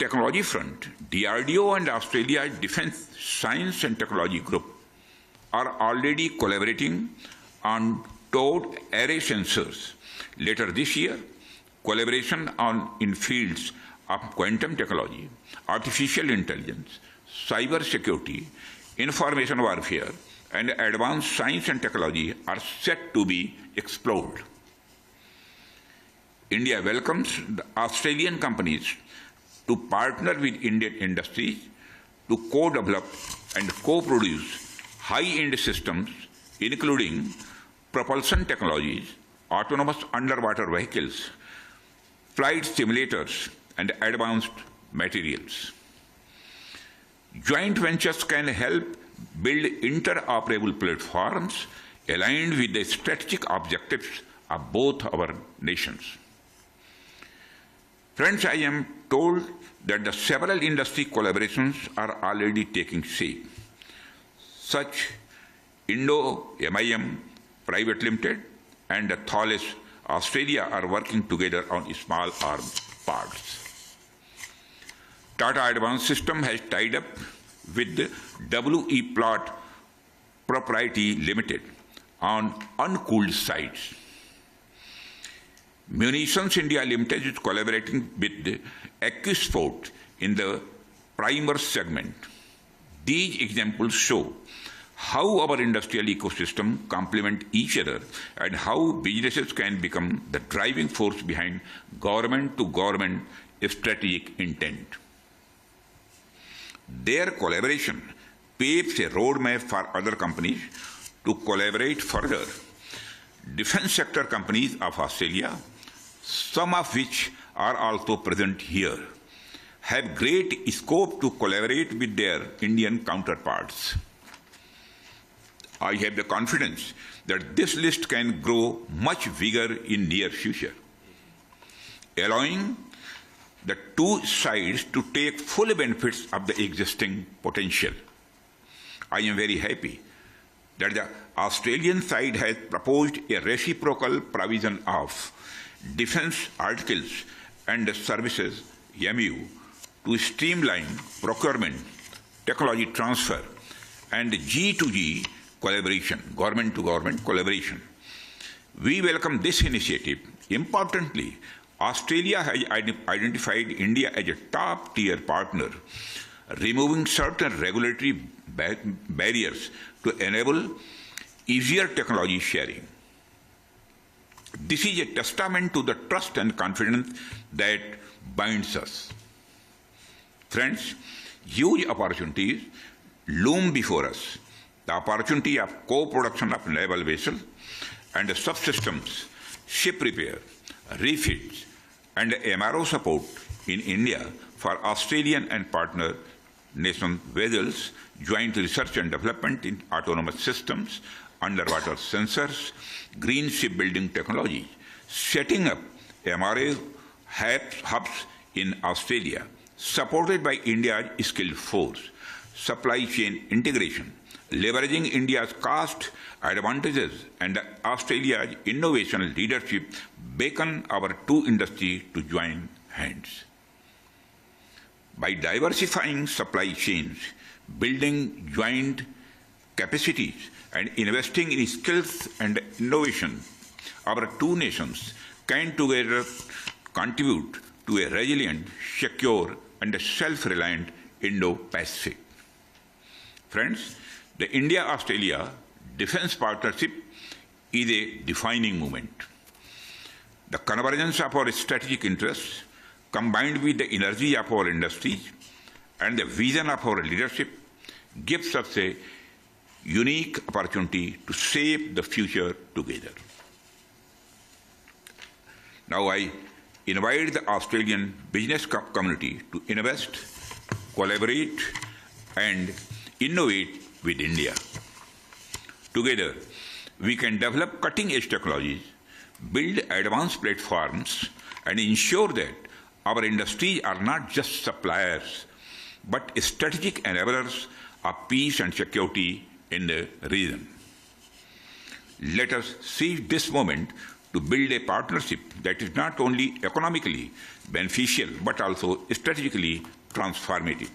technology front, DRDO and Australia Defence Science and Technology Group are already collaborating on towed array sensors. Later this year, collaboration in fields of quantum technology, artificial intelligence, cyber security, information warfare, and advanced science and technology are set to be explored. India welcomes the Australian companies to partner with Indian industries to co-develop and co-produce high-end systems, including propulsion technologies, autonomous underwater vehicles, flight simulators, and advanced materials. Joint ventures can help build interoperable platforms aligned with the strategic objectives of both our nations. Friends, I am told that the several industry collaborations are already taking shape. Such Indo-MIM Private Limited and Thales Australia are working together on small arms parts. Tata Advanced System has tied up with WE Plot Proprietary Limited on uncooled sites. Munitions India Limited is collaborating with Equisport in the primer segment. These examples show how our industrial ecosystem complement each other and how businesses can become the driving force behind government-to-government strategic intent. Their collaboration paves a roadmap for other companies to collaborate further. Defense sector companies of Australia, some of which are also present here, have great scope to collaborate with their Indian counterparts. I have the confidence that this list can grow much bigger in near future, allowing the two sides to take full benefits of the existing potential. I am very happy that the Australian side has proposed a reciprocal provision of defense articles and services (MU) to streamline procurement, technology transfer, and G2G collaboration, government-to-government collaboration. We welcome this initiative. Importantly, Australia has identified India as a top-tier partner, removing certain regulatory barriers to enable easier technology sharing. This is a testament to the trust and confidence that binds us. Friends, huge opportunities loom before us. The opportunity of co-production of naval vessels and subsystems, ship repair, refits, and MRO support in India for Australian and partner nation vessels, joint research and development in autonomous systems, underwater sensors, green shipbuilding technology, setting up MRO hubs in Australia, supported by India's skilled force, supply chain integration, leveraging India's cost advantages and Australia's innovation leadership beckon our two industries to join hands. By diversifying supply chains, building joint capacities, and investing in skills and innovation, our two nations can together contribute to a resilient, secure, and self-reliant Indo-Pacific. Friends, the India-Australia Defence Partnership is a defining moment. The convergence of our strategic interests, combined with the energy of our industries and the vision of our leadership, gives us a unique opportunity to shape the future together. Now I invite the Australian business community to invest, collaborate, and innovate with India. Together, we can develop cutting-edge technologies, build advanced platforms, and ensure that our industries are not just suppliers, but strategic enablers of peace and security in the region. Let us seize this moment to build a partnership that is not only economically beneficial but also strategically transformative.